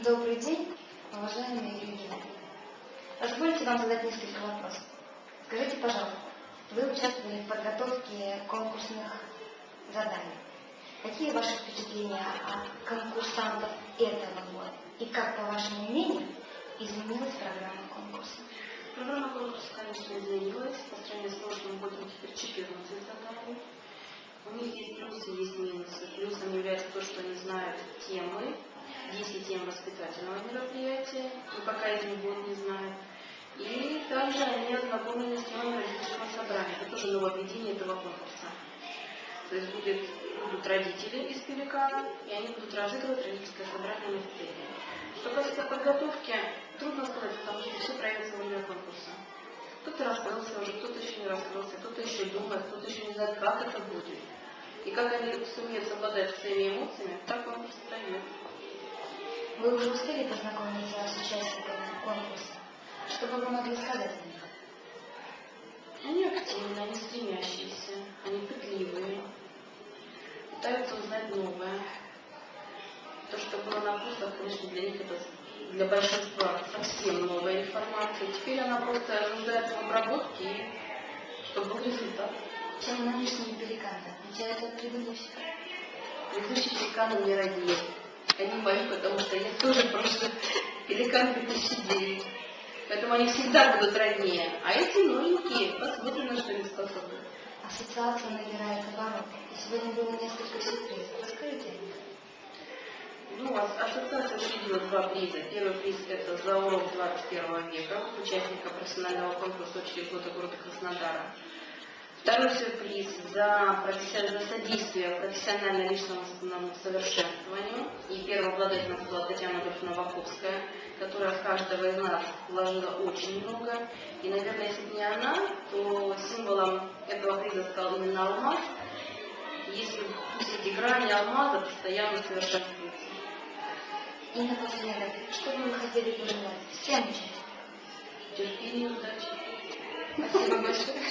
Добрый день, уважаемые коллеги. Позвольте вам задать несколько вопросов. Скажите, пожалуйста, вы участвовали в подготовке конкурсных заданий. Какие ваши впечатления от конкурсантов этого года? И как, по вашему мнению, изменилась программа конкурса? Программа конкурса, конечно, изменилась. По сравнению с прошлым годом теперь 14 заданий. У них есть плюсы, есть минусы. Плюсом является то, что они знают темы, 10 тем воспитательного мероприятия, и пока из них год не знают. И также они ознакомлены с темами родительского собрания. Это тоже нововведение этого конкурса. То есть будут родители из Пеликана, и они будут разыгрывать родительское собрание на сцене. Что касается подготовки, трудно сказать, потому что все проявится во время конкурса. Кто-то раскрылся уже, кто-то еще не раскрылся, кто-то еще думает, кто-то еще не знает, как это будет. И как они сумеют совладать своими эмоциями, так конкурс пройдет. Вы уже успели познакомиться с участниками конкурса? Что бы вы могли сказать о них? Они активные, они стремящиеся, они пытливые, пытаются узнать новое. То, что было на курсах, конечно, для них это для большинства совсем новая информация. Теперь она просто нуждается в обработке, чтобы был результат. Чем нынешние пеликаны отличаются от предыдущих? Предыдущие пеликаны мне родили. Они мои, потому что я тоже прошлый пеликан 2009. Поэтому они всегда будут роднее. А эти новенькие, посмотрим, на что они способны. Ассоциация набирает обороты. И сегодня было несколько сюрпризов. Расскажите о них. Ассоциация учредила 2 приза. Первый приз – это за урок 21 века, участника профессионального конкурса «Учитель года» города Краснодара. Второй сюрприз за содействие профессионально-личному совершенствованию. И первым обладателем была Татьяна Адольфовна Ваховская, которая в каждого из нас вложила очень много. И, наверное, если бы не она, то символом этого приза стал именно алмаз. Если пусть эти грани алмаза постоянно совершенствуются. И напоследок, что бы вы хотели пожелать всем участникам? Терпения, удачи. Спасибо большое.